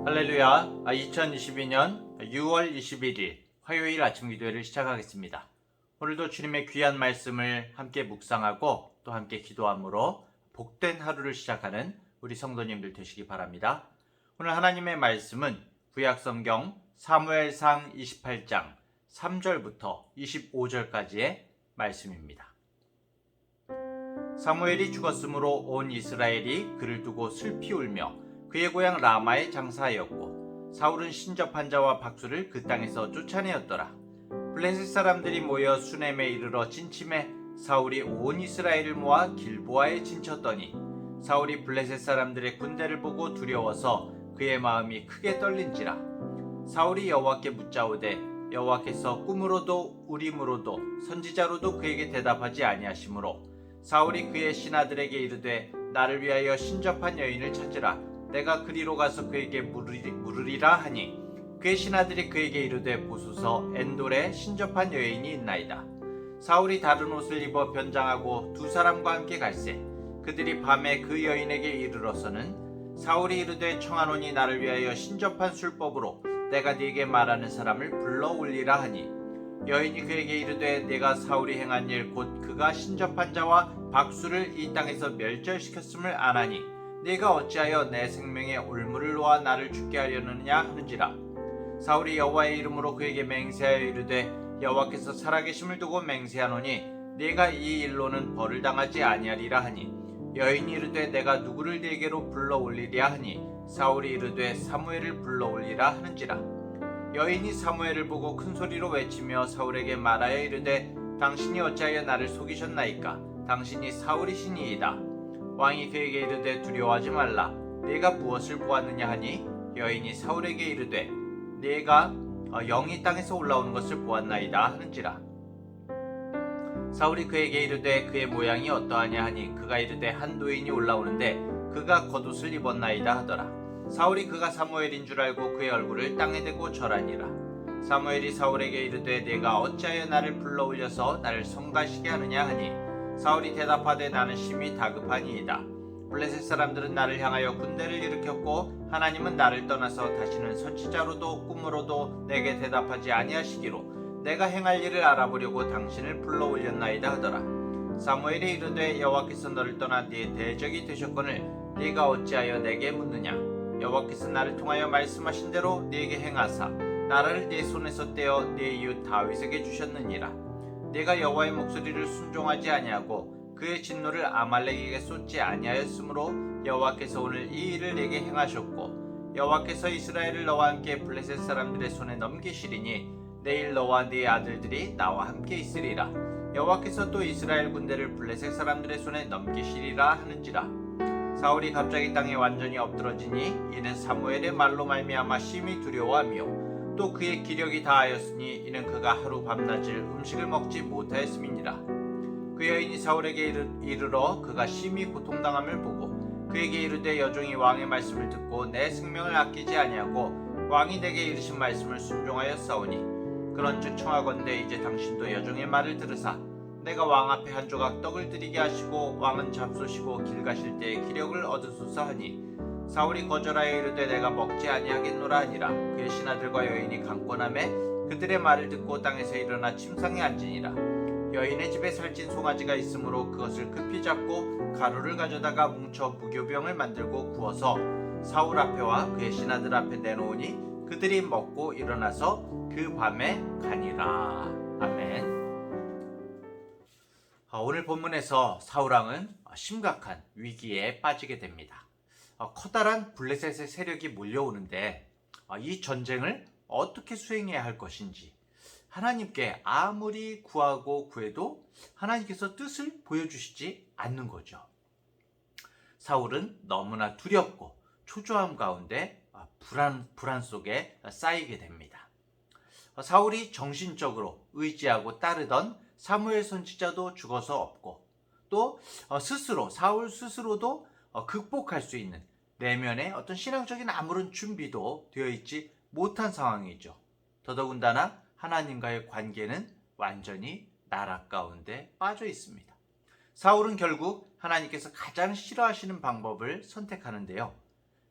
할렐루야. 2022년 6월 21일 화요일 아침 기도회를 시작하겠습니다. 오늘도 주님의 귀한 말씀을 함께 묵상하고 또 함께 기도함으로 복된 하루를 시작하는 우리 성도님들 되시기 바랍니다. 오늘 하나님의 말씀은 구약성경 사무엘상 28장 3절부터 25절까지의 말씀입니다. 사무엘이 죽었으므로 온 이스라엘이 그를 두고 슬피 울며 그의 고향 라마에 장사하였고 사울은 신접한 자와 박수를 그 땅에서 쫓아내었더라. 블레셋 사람들이 모여 수넴에 이르러 진침해 사울이 온 이스라엘을 모아 길보아에 진쳤더니 사울이 블레셋 사람들의 군대를 보고 두려워서 그의 마음이 크게 떨린지라. 사울이 여호와께 묻자오되 여호와께서 꿈으로도 우림으로도 선지자로도 그에게 대답하지 아니하시므로 사울이 그의 신하들에게 이르되 나를 위하여 신접한 여인을 찾으라. 내가 그리로 가서 그에게 물으리라 하니 그의 신하들이 그에게 이르되 보소서 엔돌에 신접한 여인이 있나이다. 사울이 다른 옷을 입어 변장하고 두 사람과 함께 갈새 그들이 밤에 그 여인에게 이르러서는 사울이 이르되 청하노니 나를 위하여 신접한 술법으로 내가 네게 말하는 사람을 불러 올리라 하니 여인이 그에게 이르되 내가 사울이 행한 일 곧 그가 신접한 자와 박수를 이 땅에서 멸절시켰음을 아나니 네가 어찌하여 내 생명에 올무를 놓아 나를 죽게 하려느냐 하는지라. 사울이 여호와의 이름으로 그에게 맹세하여 이르되 여호와께서 살아계심을 두고 맹세하노니 네가 이 일로는 벌을 당하지 아니하리라 하니 여인이 이르되 내가 누구를 네게로 불러 올리랴 하니 사울이 이르되 사무엘을 불러 올리라 하는지라. 여인이 사무엘을 보고 큰 소리로 외치며 사울에게 말하여 이르되 당신이 어찌하여 나를 속이셨나이까. 당신이 사울이시니이다. 왕이 그에게 이르되 두려워하지 말라. 네가 무엇을 보았느냐 하니 여인이 사울에게 이르되 네가 영이 땅에서 올라오는 것을 보았나이다 하는지라. 사울이 그에게 이르되 그의 모양이 어떠하냐 하니 그가 이르되 한 노인이 올라오는데 그가 겉옷을 입었나이다 하더라. 사울이 그가 사무엘인 줄 알고 그의 얼굴을 땅에 대고 절하니라. 사무엘이 사울에게 이르되 네가 어찌하여 나를 불러 올려서 나를 성가시게 하느냐 하니 사울이 대답하되 나는 심히 다급하니이다. 블레셋 사람들은 나를 향하여 군대를 일으켰고 하나님은 나를 떠나서 다시는 선지자로도 꿈으로도 내게 대답하지 아니하시기로 내가 행할 일을 알아보려고 당신을 불러 올렸나이다 하더라. 사무엘이 이르되 여호와께서 너를 떠나 네 대적이 되셨거늘 네가 어찌하여 내게 묻느냐. 여호와께서 나를 통하여 말씀하신 대로 네게 행하사 나라를 네 손에서 떼어 네 이웃 다윗에게 주셨느니라. 네가 여호와의 목소리를 순종하지 아니하고 그의 진노를 아말렉에게 쏟지 아니하였으므로 여호와께서 오늘 이 일을 네게 행하셨고 여호와께서 이스라엘을 너와 함께 블레셋 사람들의 손에 넘기시리니 내일 너와 네 아들들이 나와 함께 있으리라. 여호와께서 또 이스라엘 군대를 블레셋 사람들의 손에 넘기시리라 하는지라. 사울이 갑자기 땅에 완전히 엎드러지니 이는 사무엘의 말로 말미암아 심히 두려워하며 또 그의 기력이 다하였으니 이는 그가 하루 밤낮을 음식을 먹지 못하였음이니라. 그 여인이 사울에게 이르러 그가 심히 고통당함을 보고 그에게 이르되 여종이 왕의 말씀을 듣고 내 생명을 아끼지 아니하고 왕이 내게 이르신 말씀을 순종하였사오니 그런즉 청하건대 이제 당신도 여종의 말을 들으사 내가 왕 앞에 한 조각 떡을 드리게 하시고 왕은 잡수시고 길 가실 때에 기력을 얻으소서 하니 사울이 거절하여 이르되 내가 먹지 아니하겠노라 하니라. 그의 신하들과 여인이 강권하매 그들의 말을 듣고 땅에서 일어나 침상에 앉으니라. 여인의 집에 살찐 송아지가 있으므로 그것을 급히 잡고 가루를 가져다가 뭉쳐 무교병을 만들고 구워서 사울 앞에와 그의 신하들 앞에 내놓으니 그들이 먹고 일어나서 그 밤에 가니라. 아멘. 오늘 본문에서 사울왕은 심각한 위기에 빠지게 됩니다. 커다란 블레셋의 세력이 몰려오는데 이 전쟁을 어떻게 수행해야 할 것인지 하나님께 아무리 구하고 구해도 하나님께서 뜻을 보여주시지 않는 거죠. 사울은 너무나 두렵고 초조함 가운데 불안 속에 쌓이게 됩니다. 사울이 정신적으로 의지하고 따르던 사무엘 선지자도 죽어서 없고 또 사울 스스로도 극복할 수 있는 내면의 어떤 신앙적인 아무런 준비도 되어 있지 못한 상황이죠. 더더군다나 하나님과의 관계는 완전히 나락 가운데 빠져 있습니다. 사울은 결국 하나님께서 가장 싫어하시는 방법을 선택하는데요.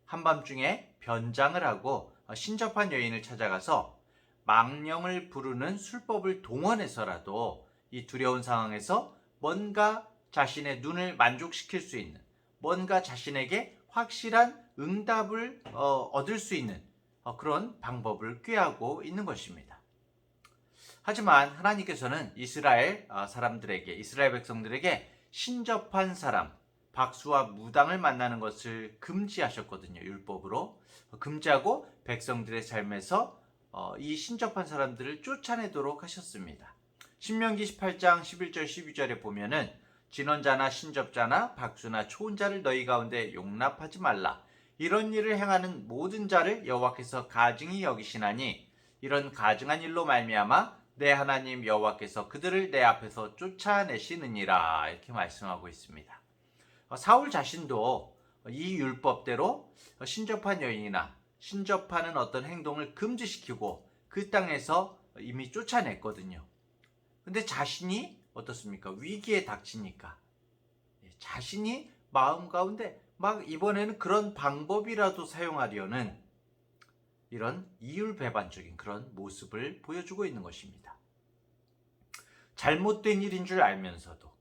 한밤중에 변장을 하고 신접한 여인을 찾아가서 망령을 부르는 술법을 동원해서라도 이 두려운 상황에서 뭔가 자신의 눈을 만족시킬 수 있는, 뭔가 자신에게 확실한 응답을 얻을 수 있는 그런 방법을 꾀하고 있는 것입니다. 하지만 하나님께서는 이스라엘 사람들에게, 이스라엘 백성들에게 신접한 사람, 박수와 무당을 만나는 것을 금지하셨거든요. 율법으로 금지하고 백성들의 삶에서 이 신접한 사람들을 쫓아내도록 하셨습니다. 신명기 18장 11절 12절에 보면은 진언자나 신접자나 박수나 초혼자를 너희 가운데 용납하지 말라. 이런 일을 행하는 모든 자를 여호와께서 가증히 여기시나니 이런 가증한 일로 말미암아 내 하나님 여호와께서 그들을 내 앞에서 쫓아내시느니라. 이렇게 말씀하고 있습니다. 사울 자신도 이 율법대로 신접한 여인이나 신접하는 어떤 행동을 금지시키고 그 땅에서 이미 쫓아냈거든요. 근데 자신이 어떻습니까? 위기에 닥치니까 자신이 마음 가운데 막 이번에는 그런 방법이라도 사용하려는 이런 이율배반적인 그런 모습을 보여주고 있는 것입니다. 잘못된 일인 줄 알면서도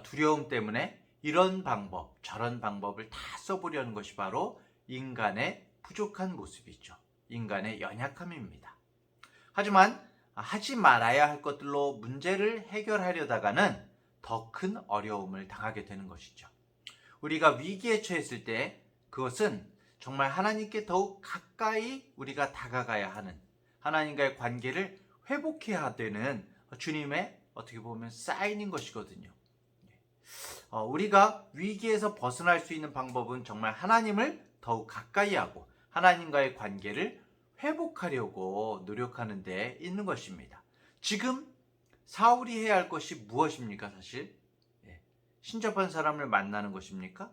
두려움 때문에 이런 방법, 저런 방법을 다 써보려는 것이 바로 인간의 부족한 모습이죠. 인간의 연약함입니다. 하지만 하지 말아야 할 것들로 문제를 해결하려다가는 더 큰 어려움을 당하게 되는 것이죠. 우리가 위기에 처했을 때 그것은 정말 하나님께 더욱 가까이 우리가 다가가야 하는, 하나님과의 관계를 회복해야 되는 주님의 어떻게 보면 사인인 것이거든요. 우리가 위기에서 벗어날 수 있는 방법은 정말 하나님을 더욱 가까이 하고 하나님과의 관계를 회복하려고 노력하는 데 있는 것입니다. 지금 사울이 해야 할 것이 무엇입니까? 사실 신접한 사람을 만나는 것입니까?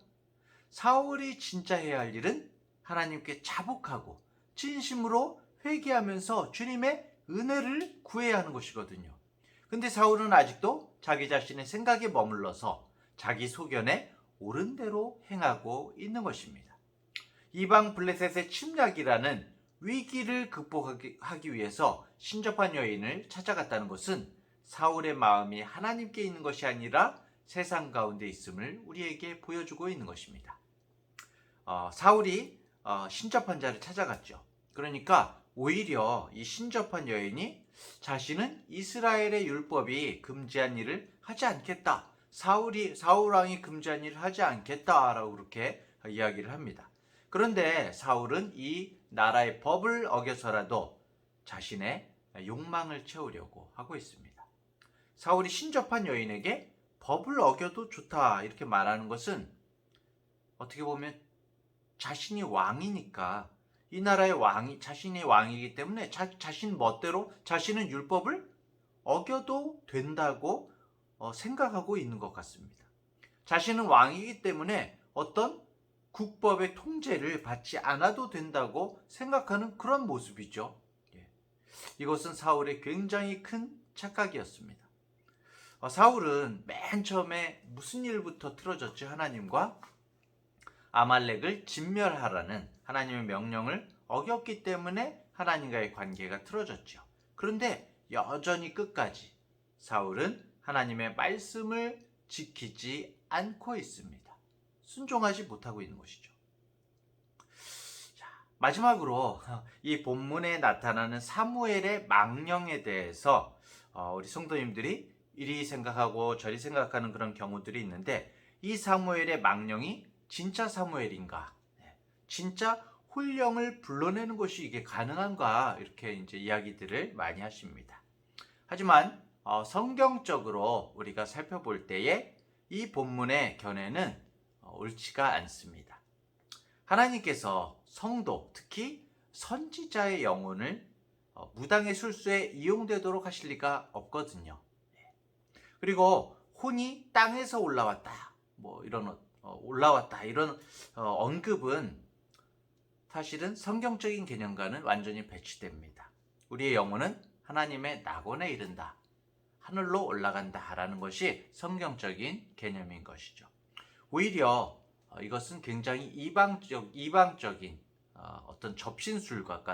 사울이 진짜 해야 할 일은 하나님께 자복하고 진심으로 회개하면서 주님의 은혜를 구해야 하는 것이거든요. 근데 사울은 아직도 자기 자신의 생각에 머물러서 자기 소견에 옳은 대로 행하고 있는 것입니다. 이방 블레셋의 침략이라는 위기를 극복하기 위해서 신접한 여인을 찾아갔다는 것은 사울의 마음이 하나님께 있는 것이 아니라 세상 가운데 있음을 우리에게 보여주고 있는 것입니다. 사울이 신접한 자를 찾아갔죠. 그러니까 오히려 이 신접한 여인이 자신은 이스라엘의 율법이 금지한 일을 하지 않겠다. 사울 왕이 금지한 일을 하지 않겠다라고 그렇게 이야기를 합니다. 그런데 사울은 이 나라의 법을 어겨서라도 자신의 욕망을 채우려고 하고 있습니다. 사울이 신접한 여인에게 법을 어겨도 좋다 이렇게 말하는 것은 어떻게 보면 자신이 왕이니까 이 나라의 왕이 자신이 왕이기 때문에 자신 멋대로 자신은 율법을 어겨도 된다고 생각하고 있는 것 같습니다. 자신은 왕이기 때문에 어떤 국법의 통제를 받지 않아도 된다고 생각하는 그런 모습이죠. 이것은 사울의 굉장히 큰 착각이었습니다. 사울은 맨 처음에 무슨 일부터 틀어졌죠? 하나님과 아말렉을 진멸하라는 하나님의 명령을 어겼기 때문에 하나님과의 관계가 틀어졌죠. 그런데 여전히 끝까지 사울은 하나님의 말씀을 지키지 않고 있습니다. 순종하지 못하고 있는 것이죠. 자, 마지막으로 이 본문에 나타나는 사무엘의 망령에 대해서 우리 성도님들이 이리 생각하고 저리 생각하는 그런 경우들이 있는데 이 사무엘의 망령이 진짜 사무엘인가? 진짜 홀령을 불러내는 것이 이게 가능한가? 이렇게 이제 이야기들을 많이 하십니다. 하지만 성경적으로 우리가 살펴볼 때에 이 본문의 견해는 옳지가 않습니다. 하나님께서 성도, 특히 선지자의 영혼을 무당의 술수에 이용되도록 하실 리가 없거든요. 그리고 혼이 땅에서 올라왔다, 올라왔다 이런 언급은 사실은 성경적인 개념과는 완전히 배치됩니다. 우리의 영혼은 하나님의 낙원에 이른다, 하늘로 올라간다 라는 것이 성경적인 개념인 것이죠. 오히려 이것은 굉장히 이방적인 어떤 접신술과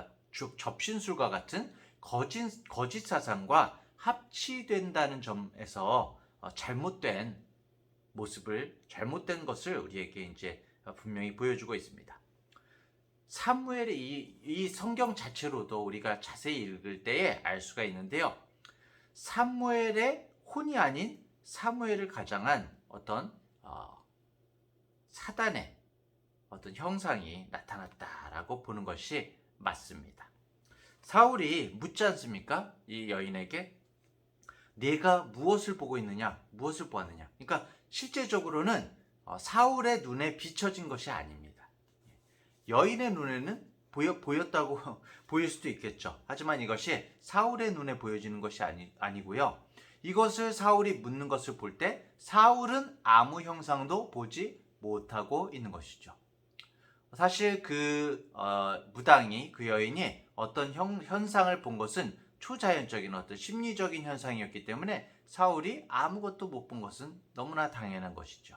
같은 거짓 사상과 합치된다는 점에서 잘못된 것을 우리에게 이제 분명히 보여주고 있습니다. 사무엘의 이 성경 자체로도 우리가 자세히 읽을 때에 알 수가 있는데요. 사무엘의 혼이 아닌 사무엘을 가장한 어떤 사단의 어떤 형상이 나타났다라고 보는 것이 맞습니다. 사울이 묻지 않습니까? 이 여인에게 내가 무엇을 보고 있느냐, 무엇을 보았느냐. 그러니까 실제적으로는 사울의 눈에 비춰진 것이 아닙니다. 여인의 눈에는 보였다고 보일 수도 있겠죠. 하지만 이것이 사울의 눈에 보여지는 것이 아니고요. 이것을 사울이 묻는 것을 볼 때 사울은 아무 형상도 보지 못하고 있는 것이죠. 사실 그 무당이, 그 여인이 어떤 현상을 본 것은 초자연적인 어떤 심리적인 현상이었기 때문에 사울이 아무것도 못 본 것은 너무나 당연한 것이죠.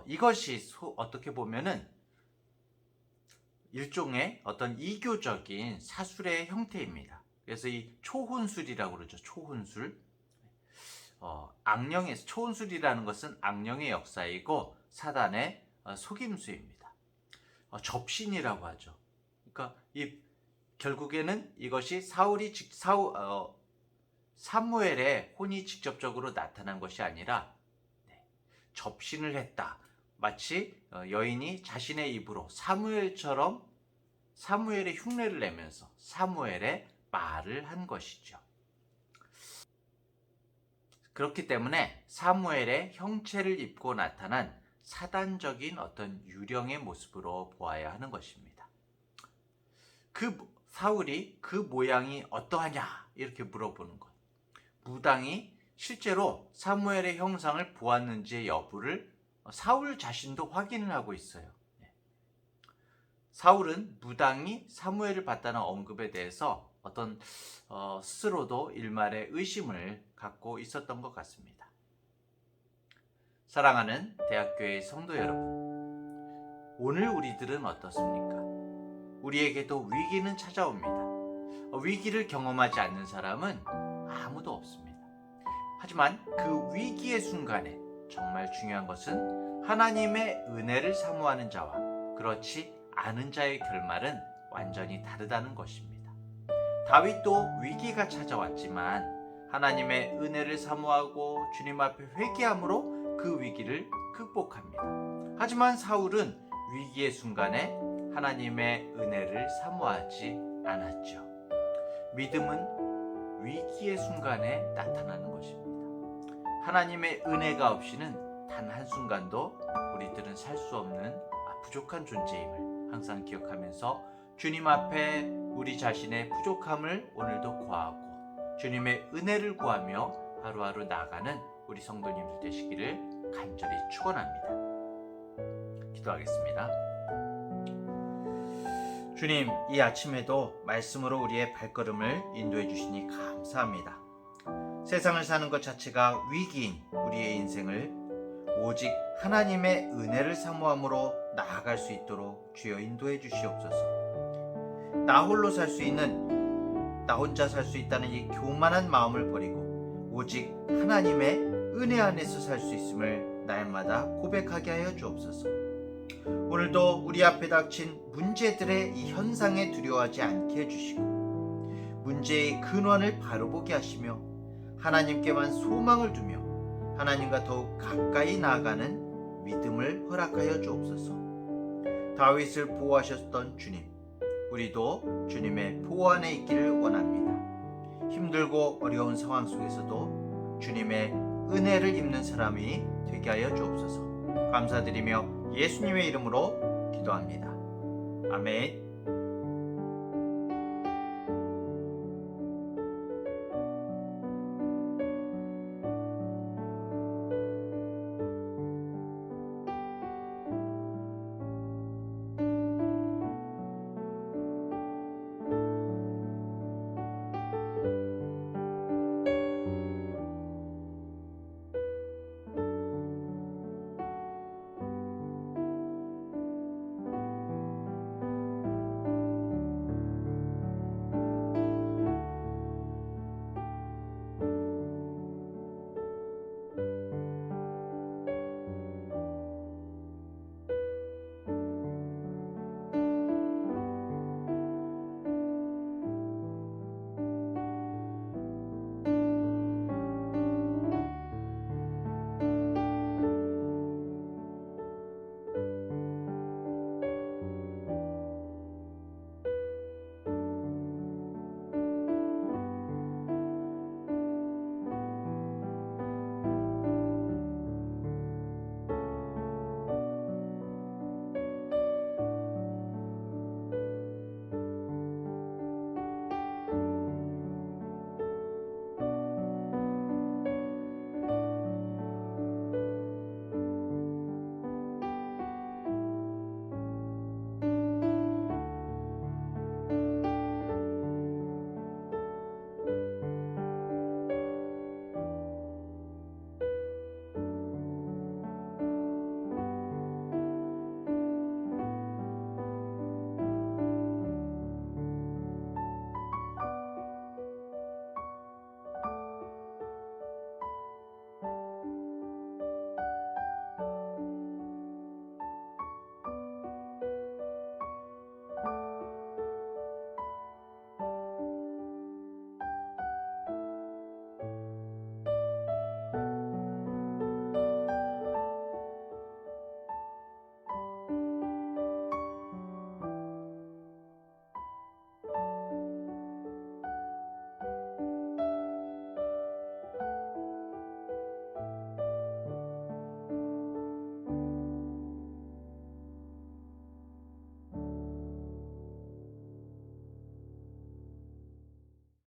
이것이 어떻게 보면은 일종의 어떤 이교적인 사술의 형태입니다. 그래서 이 초혼술이라고 그러죠. 초혼술. 초혼술이라는 것은 악령의 역사이고 사단의 속임수입니다. 접신이라고 하죠. 그러니까 결국에는 이것이 사무엘의 혼이 직접적으로 나타난 것이 아니라 접신을 했다. 마치 여인이 자신의 입으로 사무엘의 흉내를 내면서 사무엘의 말을 한 것이죠. 그렇기 때문에 사무엘의 형체를 입고 나타난 사단적인 어떤 유령의 모습으로 보아야 하는 것입니다. 사울이 그 모양이 어떠하냐 이렇게 물어보는 것. 무당이 실제로 사무엘의 형상을 보았는지의 여부를 사울 자신도 확인을 하고 있어요. 사울은 무당이 사무엘을 봤다는 언급에 대해서 어떤 스스로도 일말의 의심을 갖고 있었던 것 같습니다. 사랑하는 대학교의 성도 여러분, 오늘 우리들은 어떻습니까? 우리에게도 위기는 찾아옵니다. 위기를 경험하지 않는 사람은 아무도 없습니다. 하지만 그 위기의 순간에 정말 중요한 것은 하나님의 은혜를 사모하는 자와 그렇지 않은 자의 결말은 완전히 다르다는 것입니다. 다윗도 위기가 찾아왔지만 하나님의 은혜를 사모하고 주님 앞에 회개함으로 그 위기를 극복합니다. 하지만 사울은 위기의 순간에 하나님의 은혜를 사모하지 않았죠. 믿음은 위기의 순간에 나타나는 것입니다. 하나님의 은혜가 없이는 단 한순간도 우리들은 살 수 없는 부족한 존재임을 항상 기억하면서 주님 앞에 우리 자신의 부족함을 오늘도 구하고 주님의 은혜를 구하며 하루하루 나아가는 우리 성도님들 되시기를 간절히 축원합니다. 기도하겠습니다. 주님, 이 아침에도 말씀으로 우리의 발걸음을 인도해 주시니 감사합니다. 세상을 사는 것 자체가 위기인 우리의 인생을 오직 하나님의 은혜를 사모함으로 나아갈 수 있도록 주여 인도해 주시옵소서. 나 혼자 살 수 있다는 이 교만한 마음을 버리고 오직 하나님의 은혜 안에서 살 수 있음을 날마다 고백하게 하여 주옵소서. 오늘도 우리 앞에 닥친 문제들의 이 현상에 두려워하지 않게 해주시고 문제의 근원을 바로 보게 하시며 하나님께만 소망을 두며 하나님과 더욱 가까이 나아가는 믿음을 허락하여 주옵소서. 다윗을 보호하셨던 주님, 우리도 주님의 보호 안에 있기를 원합니다. 힘들고 어려운 상황 속에서도 주님의 은혜를 입는 사람이 되게 하여 주옵소서. 감사드리며 예수님의 이름으로 기도합니다. 아멘.